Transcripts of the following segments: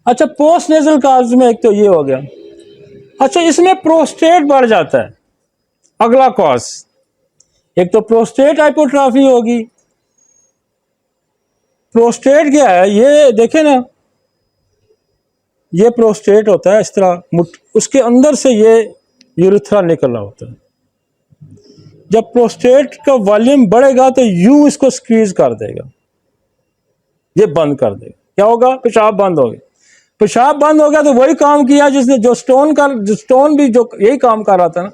अच्छा, post nasal काज में एक तो ये हो गया। अच्छा, इसमें प्रोस्टेट बढ़ जाता है, अगला कॉज। एक तो प्रोस्टेट हाइपोट्राफी होगी। प्रोस्टेट क्या है, ये देखे ना, ये प्रोस्टेट होता है इस तरह, उसके अंदर से ये यूरिथ्रा निकल रहा होता है। जब प्रोस्टेट का वॉल्यूम बढ़ेगा तो यूं इसको स्क्वीज कर देगा, ये बंद कर देगा। क्या होगा? पेशाब बंद हो गया। पेशाब बंद हो गया तो वही काम किया जिसने, जो स्टोन भी जो यही काम कर रहा था ना।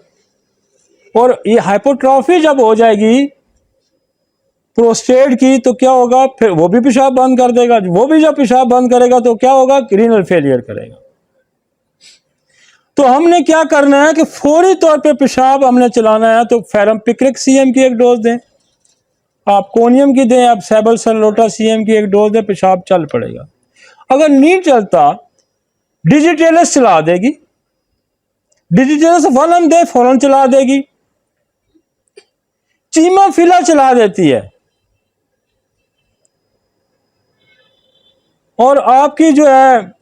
और ये हाइपोट्रॉफी जब हो जाएगी प्रोस्टेट की तो क्या होगा, फिर वो भी पेशाब बंद कर देगा। वो भी जब पेशाब बंद करेगा तो क्या होगा, रीनल फेलियर करेगा। तो हमने क्या करना है कि फौरी तौर पे पेशाब हमने चलाना है, तो फेरम पिक्रिक सीएम की एक डोज दें, आप कोनियम की दें, आप सेबल सलोटा सीएम की एक डोज दें, पेशाब चल पड़ेगा। अगर नहीं चलता, डिजिटेलस चला देगी, डिजिटेलस फौरन दे, फौरन चला देगी। चीमाफिला चला देती है, और आपकी जो है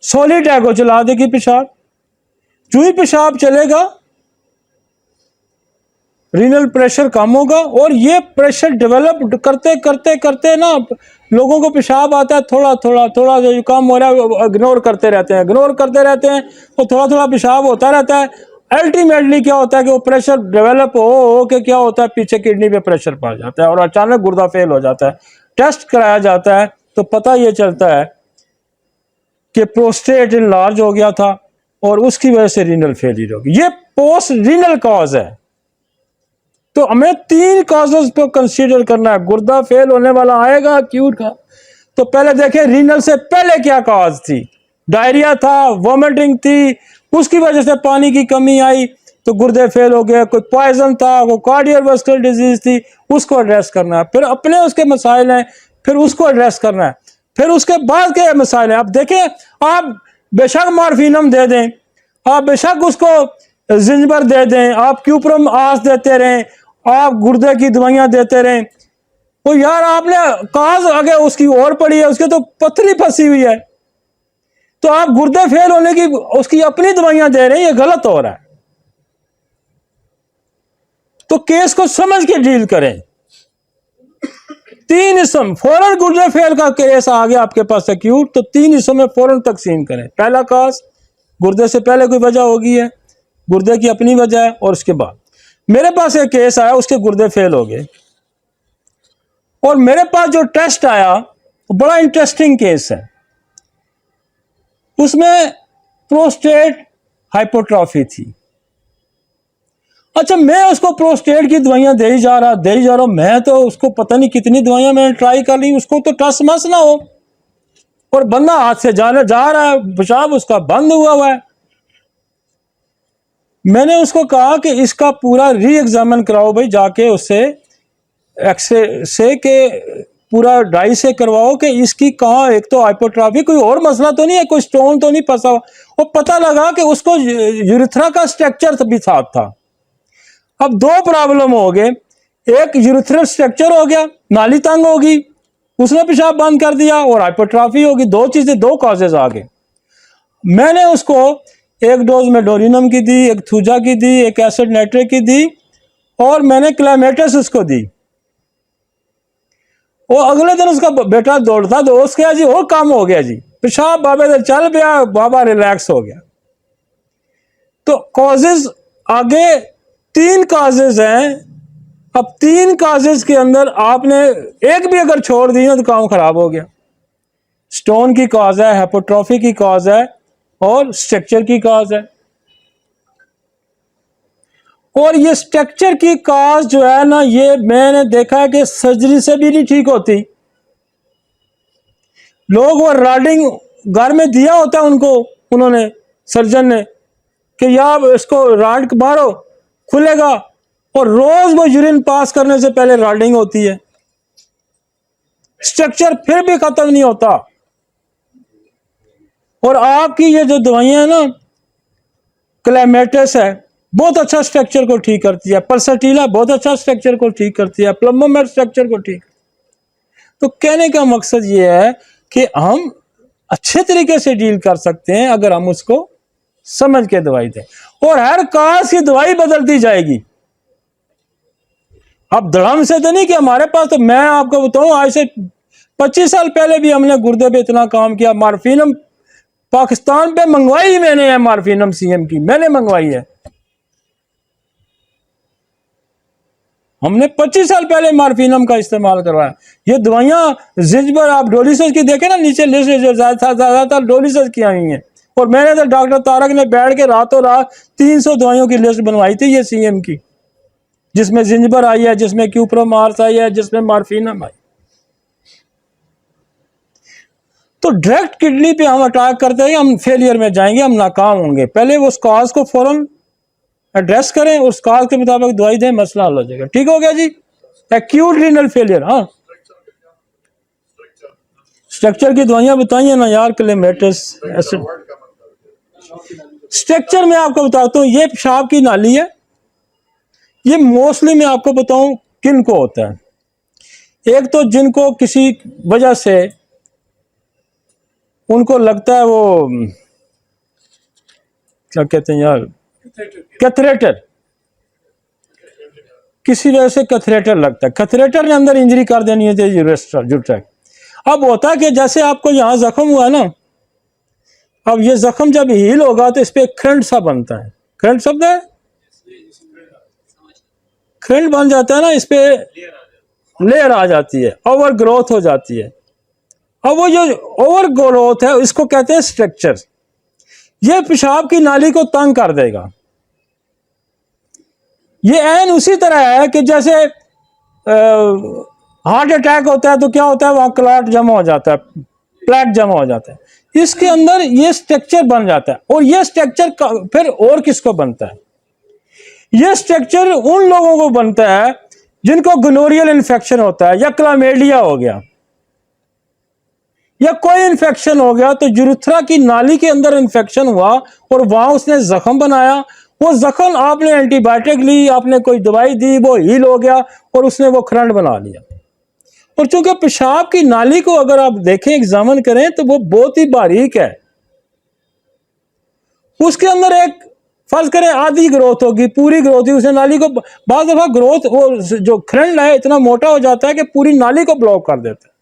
सोलिटैगो चला देगी पेशाब। जो ही पेशाब चलेगा रीनल प्रेशर कम होगा, और ये प्रेशर डेवलप करते करते करते ना लोगों को पेशाब आता है थोड़ा थोड़ा थोड़ा, जो कम हो रहा है इग्नोर करते रहते हैं, इग्नोर करते रहते हैं, तो थोड़ा थोड़ा पेशाब होता रहता है। अल्टीमेटली क्या होता है कि वो प्रेशर डेवलप हो के क्या होता है, पीछे किडनी पे प्रेशर पड़ जाता है और अचानक गुर्दा फेल हो जाता है। टेस्ट कराया जाता है तो पता ये चलता है कि प्रोस्टेट लार्ज हो गया था और उसकी वजह से रीनल फेलियर होगी। ये पोस्ट रीनल कॉज है। तो हमें 3 कॉजेस को कंसीडर करना है। गुर्दा फेल होने वाला आएगा अक्यूट का, तो पहले देखें रीनल से पहले क्या कॉज थी। डायरिया था, वॉमिटिंग थी, उसकी वजह से पानी की कमी आई तो गुर्दे फेल हो गए। कोई पॉइजन था, कोई कार्डियोवास्कुलर डिजीज थी, उसको एड्रेस करना है। फिर अपने उसके मसाइल हैं, फिर उसको एड्रेस करना है। फिर उसके बाद के मसाइल हैं। अब देखें, आप बेशक मॉर्फिनम दे दें, आप बेशक उसको जिंजबर दे दें, आप क्यूप्रम आस देते रहें, आप गुर्दे की दवाइयां देते रहें, तो यार आपने काज आगे उसकी और पड़ी है, उसके तो पथरी फंसी हुई है, तो आप गुर्दे फेल होने की उसकी अपनी दवाइयां दे रहे हैं, ये गलत हो रहा है। तो केस को समझ के डील करें। 3 इसम फौरन गुर्दे फेल का केस आ गया आपके पास एक्यूट, तो 3 हिस्सों में फौरन तकसीम करें। पहला काज गुर्दे से पहले कोई वजह होगी है, गुर्दे की अपनी वजह है, और उसके बाद मेरे पास एक केस आया, उसके गुर्दे फेल हो गए, और मेरे पास जो टेस्ट आया बड़ा इंटरेस्टिंग केस है। उसमें प्रोस्टेट हाइपोट्रॉफी थी। अच्छा, मैं उसको प्रोस्टेट की दवाइयां दे ही जा रहा, मैं तो उसको पता नहीं कितनी दवाइयां मैंने ट्राई कर ली, उसको तो टस मस ना हो, और बंदा हाथ से जा रहा है, पेशाब उसका बंद हुआ है। मैंने उसको कहा कि इसका पूरा री एग्जामिन कराओ भाई, जाके उससे एक्सरे से के पूरा डाई से करवाओ कि इसकी कहाँ, एक तो हाइपोट्रॉफी, कोई और मसला तो नहीं है, कोई स्टोन तो नहीं फंसा हुआ। और पता लगा कि उसको यूरिथ्रा का स्ट्रक्चर भी साथ था। अब 2 प्रॉब्लम हो गए, एक यूरिथ्रल स्ट्रक्चर हो गया, नाली तंग होगी, उसने पेशाब बंद कर दिया, और हाइपोट्रॉफी होगी। 2 चीजें, 2 कॉजेज आ गए। मैंने उसको एक डोज में डोरिनम की दी, एक थूजा की दी, एक एसिड नाइट्रेट की दी, और मैंने क्लैमेटस उसको दी। वो अगले दिन उसका बेटा दौड़ता दोस्त गया जी, और काम हो गया जी, पेशाब बाबे से चल गया, बाबा रिलैक्स हो गया। तो कॉजेज आगे 3 कॉजेज हैं। अब 3 कॉजेज के अंदर आपने एक भी अगर छोड़ दी ना तो काम खराब हो गया। स्टोन की कॉज है, हाइपोट्रॉफी की कॉज है, और स्ट्रक्चर की कॉज है। और ये स्ट्रक्चर की कॉज जो है ना, ये मैंने देखा है कि सर्जरी से भी नहीं ठीक होती। लोग वो राडिंग घर में दिया होता है उनको, उन्होंने सर्जन ने, कि यार इसको राड मारो खुलेगा, और रोज वो यूरिन पास करने से पहले राडिंग होती है, स्ट्रक्चर फिर भी खत्म नहीं होता। और आपकी ये जो दवाइयां है ना, क्लैमेटस है, बहुत अच्छा स्ट्रक्चर को ठीक करती है, पल्सटीला बहुत अच्छा स्ट्रक्चर को ठीक करती है, प्लम्बोमेट स्ट्रक्चर को ठीक। तो कहने का मकसद ये है कि हम अच्छे तरीके से डील कर सकते हैं अगर हम उसको समझ के दवाई दें। और हर काज की दवाई बदलती जाएगी। अब धड़म से तो नहीं कि हमारे पास, तो मैं आपको बताऊं आज से 25 साल पहले भी हमने गुर्दे पे इतना काम किया। मार्फिनम पाकिस्तान पे मंगवाई मैंने है, मार्फिनम सीएम की मैंने मंगवाई है। हमने 25 साल पहले मार्फिनम का इस्तेमाल करवाया। ये दवाइयां जिंजबर आप डोलिसस की देखें ना, नीचे लिस्ट जो ज्यादातर डोलिसस की आई हैं। और मैंने तो डॉक्टर तारक ने बैठ के रातों रात 300 दवाइयों की लिस्ट बनवाई थी ये सीएम की, जिसमें जिंजबर आई है, जिसमें क्यूप्रोमार्स आई है, जिसमें मार्फिनम आई। तो डायरेक्ट किडनी पे हम अटैक करते हैं, हम फेलियर में जाएंगे, हम नाकाम होंगे। पहले उस कॉज को फौरन एड्रेस करें, उस कॉज के मुताबिक दवाई दें, मसला हल हो जाएगा। ठीक हो गया जी। एक्यूट रीनल फेलियर, हाँ स्ट्रक्चर की दवाइयां बताइए ना यार, क्लेमेटिस एसिड। स्ट्रक्चर में आपको बताता हूँ, ये पेशाब की नाली है। ये मोस्टली मैं आपको बताऊं किन को होता है। एक तो जिनको किसी वजह से उनको लगता है वो क्या कहते हैं यार, कैथरेटर, किसी वजह से कैथरेटर लगता है, कैथरेटर ने अंदर इंजरी कर देनी है यूरेट्रैक। अब होता है कि जैसे आपको यहां जख्म हुआ ना, अब ये जख्म जब हील होगा तो इस पे खंड सा बनता है। खंड शब्द है, खंड बन जाता है ना, इस पे लेयर आ जाती है, ओवर ग्रोथ हो जाती है। अब वो जो ओवर ग्रोथ है इसको कहते हैं स्ट्रक्चर। ये पेशाब की नाली को तंग कर देगा। ये ऐन उसी तरह है कि जैसे हार्ट अटैक होता है तो क्या होता है, वहां क्लॉट जमा हो जाता है, प्लेट जमा हो जाता है। इसके अंदर ये स्ट्रक्चर बन जाता है। और ये स्ट्रक्चर फिर और किसको बनता है? ये स्ट्रक्चर उन लोगों को बनता है जिनको गोनोरियल इन्फेक्शन होता है, या क्लामेडिया हो गया, या कोई इन्फेक्शन हो गया। तो यूरेथ्रा की नाली के अंदर इन्फेक्शन हुआ और वहां उसने जख्म बनाया। वो जख्म आपने एंटीबायोटिक ली, आपने कोई दवाई दी, वो हील हो गया और उसने वो खंड बना लिया। और चूंकि पेशाब की नाली को अगर आप देखें, एग्जामिन करें, तो वो बहुत ही बारीक है। उसके अंदर एक फर्ज करें आधी ग्रोथ होगी, पूरी ग्रोथ ही उसने नाली को, बाज़ दफा ग्रोथ वो जो खंड है इतना मोटा हो जाता है कि पूरी नाली को ब्लॉक कर देता है।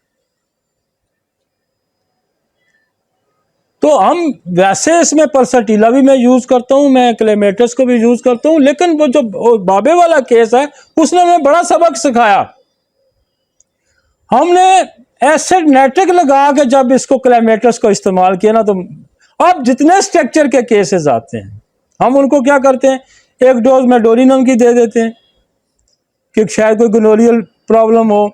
तो हम वैसे इसमें परसटीला भी मैं यूज करता हूं, मैं क्लेमेटस को भी यूज करता हूं, लेकिन वो जो बाबे वाला केस है उसने हमें बड़ा सबक सिखाया। हमने एसिड नाइट्रिक लगा के जब इसको क्लेमेटस को इस्तेमाल किया ना, तो अब जितने स्ट्रक्चर के केसेस आते हैं हम उनको क्या करते हैं, एक डोज मेडोनिनम की दे देते हैं कि शायद कोई गोनोरियल प्रॉब्लम हो,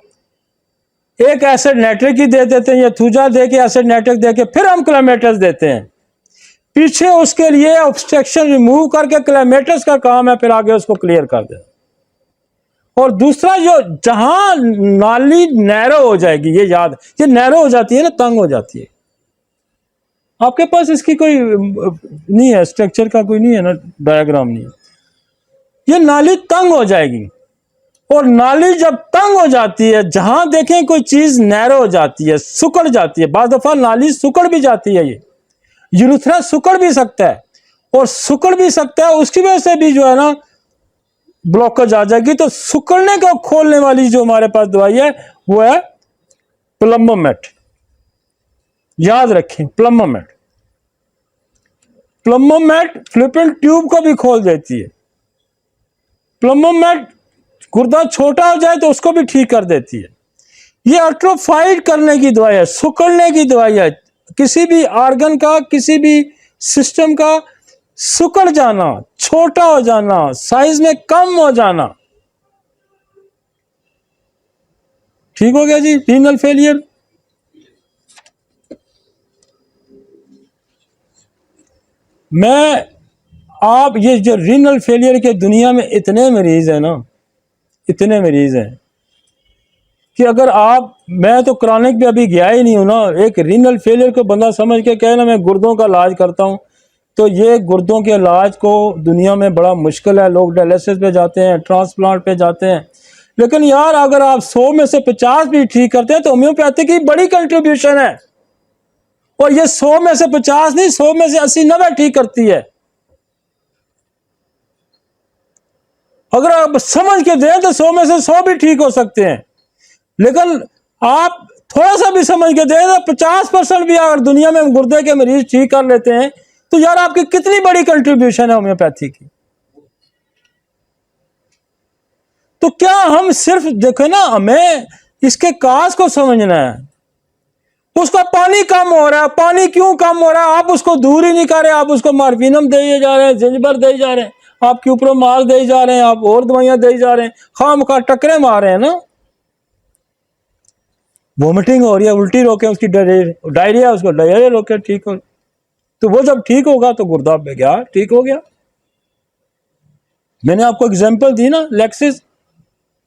एक एसिड नाइट्रिक की दे देते हैं, या थूजा दे के एसिड नाइट्रिक दे के फिर हम क्लेमेटस देते हैं। पीछे उसके लिए ऑब्स्ट्रक्शन रिमूव करके क्लेमेटस का काम है फिर आगे उसको क्लियर कर दे। और दूसरा जो जहां नाली नैरो हो जाएगी, ये याद, ये नैरो हो जाती है ना, तंग हो जाती है। आपके पास इसकी कोई नहीं है, स्ट्रक्चर का कोई नहीं है ना, डायग्राम नहीं है। ये नाली तंग हो जाएगी, और नाली जब तंग हो जाती है, जहां देखें कोई चीज नैरो हो जाती है, सुकड़ जाती है। बाज़ दफा नाली सुकड़ भी जाती है, ये यूरेथ्रा सुकड़ भी सकता है, और सुकड़ भी सकता है, उसकी वजह से भी जो है ना ब्लॉकेज आ जाएगी। तो सुकड़ने को खोलने वाली जो हमारे पास दवाई है वो है प्लम्बोमेट। याद रखें, प्लम्बोमेट। प्लम्बोमेट फ्लिपिन ट्यूब को भी खोल देती है। प्लम्बोमेट गुर्दा छोटा हो जाए तो उसको भी ठीक कर देती है। ये अट्रोफाइड करने की दवाई है, सुकड़ने की दवाई है। किसी भी ऑर्गन का, किसी भी सिस्टम का सुकड़ जाना, छोटा हो जाना, साइज में कम हो जाना, ठीक हो गया जी। रीनल फेलियर, मैं आप ये जो रीनल फेलियर के दुनिया में इतने मरीज हैं ना, इतने मरीज हैं कि अगर आप, मैं तो क्रॉनिक पे अभी गया ही नहीं हूं ना। एक रीनल फेलियर को बंदा समझ के कहे ना मैं गुर्दों का इलाज करता हूं, तो ये गुर्दों के इलाज को दुनिया में बड़ा मुश्किल है। लोग डायलिसिस पे जाते हैं, ट्रांसप्लांट पे जाते हैं, लेकिन यार अगर आप 100 में से 50 भी ठीक करते हैं तो होम्योपैथी की बड़ी कंट्रीब्यूशन है। और ये 100 में से 50 नहीं, 100 में से 80-90 ठीक करती है। अगर आप समझ के दें तो 100 में से 100 भी ठीक हो सकते हैं, लेकिन आप थोड़ा सा भी समझ के दें तो 50% भी अगर दुनिया में गुर्दे के मरीज ठीक कर लेते हैं तो यार आपकी कितनी बड़ी कंट्रीब्यूशन है होम्योपैथी की। तो क्या हम सिर्फ देखो ना, हमें इसके काज को समझना है। उसका पानी कम हो रहा है, पानी क्यों कम हो रहा है? आप उसको दूर ही नहीं कर रहे, आप उसको मार्फिनम दे जा रहे हैं, जिंजबर दे जा रहे हैं, आप क्यूप्रोमाल दे जा रहे हैं, आप और दवाइयां दे जा रहे हैं, खामखा टकरे मार रहे हैं ना। वोमिटिंग हो रही है, उल्टी रोके उसकी, डायरिया उसको डायरिया रोके ठीक हो, तो वो जब ठीक होगा तो गुर्दा पे गया ठीक हो गया। मैंने आपको एग्जांपल दी ना, लेक्सिस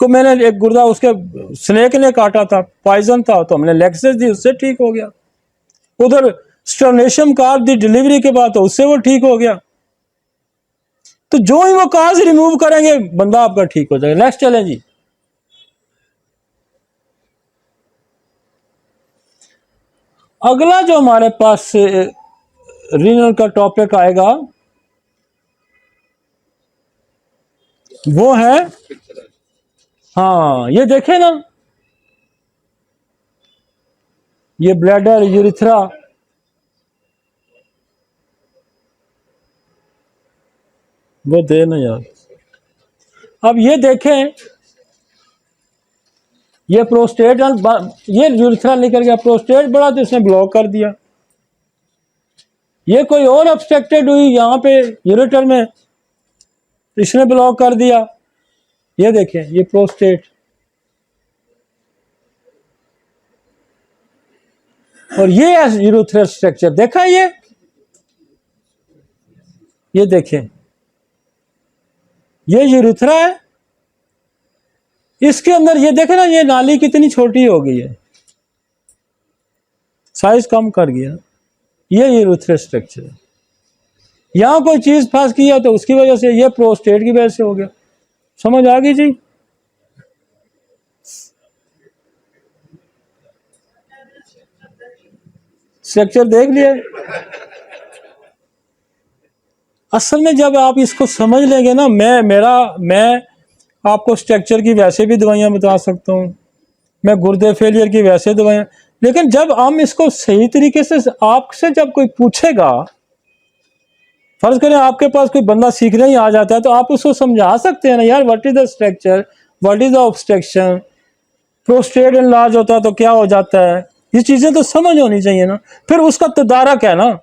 को मैंने एक गुर्दा उसके स्नेक ने काटा था, पॉइजन था, तो हमने लेक्सिस दी, उससे ठीक हो गया। उधर स्टर्नेशियम कार्ब दी डिलीवरी के बाद, तो उससे वो ठीक हो गया। तो जो ही वो काज रिमूव करेंगे बंदा आपका ठीक हो जाएगा। नेक्स्ट चलें जी। अगला जो हमारे पास रीनल का टॉपिक आएगा वो है, हाँ ये देखें ना, ये ब्लैडर, यूरिथ्रा, वो दे ना यार। अब ये देखें, ये प्रोस्टेट, ये यूरिथ्रा निकल गया, प्रोस्टेट बड़ा तो इसने ब्लॉक कर दिया। ये कोई और ऑब्स्ट्रक्टेड हुई यहां पे यूरेटर में, इसने ब्लॉक कर दिया। ये देखें, ये प्रोस्टेट, और ये यूरेथ्रल स्ट्रक्चर देखा, ये देखें, ये यूरेथ्रा है, इसके अंदर ये देखें ना, ये नाली कितनी छोटी हो गई है, साइज कम कर गया। ये यूरेथ्रल स्ट्रक्चर है, यहां कोई चीज फंस किया तो उसकी वजह से, ये प्रोस्टेट की वजह से हो गया। समझ आ गई जी? स्ट्रक्चर देख लिया। असल में जब आप इसको समझ लेंगे ना, मैं आपको स्ट्रक्चर की वैसे भी दवाइयां बता सकता हूँ, मैं गुर्दे फेलियर की वैसे दवाइयां, लेकिन जब हम इसको सही तरीके से, आपसे जब कोई पूछेगा, फर्ज करें आपके पास कोई बंदा सीखने ही आ जाता है, तो आप उसको समझा सकते हैं ना यार, what is the structure, what is the obstruction, prostate enlarge होता है तो क्या हो जाता है, ये चीजें तो समझ होनी चाहिए ना। फिर उसका तदारक है ना,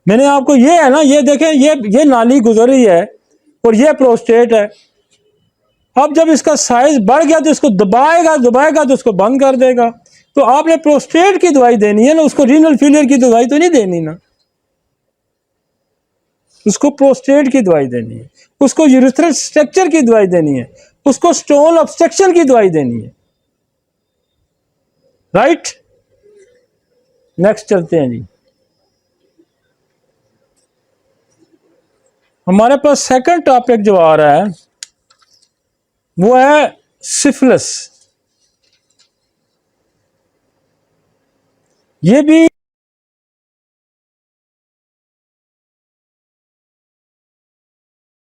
मैंने आपको, ये है ना, ये देखें, ये नाली गुजर रही है और ये प्रोस्टेट है। अब जब इसका साइज बढ़ गया तो इसको दबाएगा दबाएगा तो उसको बंद कर देगा। तो आपने प्रोस्टेट की दवाई देनी है ना, उसको रीनल फेलियर की दवाई तो नहीं देनी ना, उसको प्रोस्टेट की दवाई देनी है, उसको यूरिथ्रल स्ट्रक्चर की दवाई देनी है, उसको स्टोन ऑब्स्ट्रक्शन की दवाई देनी है। राइट, नेक्स्ट चलते हैं जी। हमारे पास सेकंड टॉपिक जो आ रहा है वो है सिफिलिस। ये भी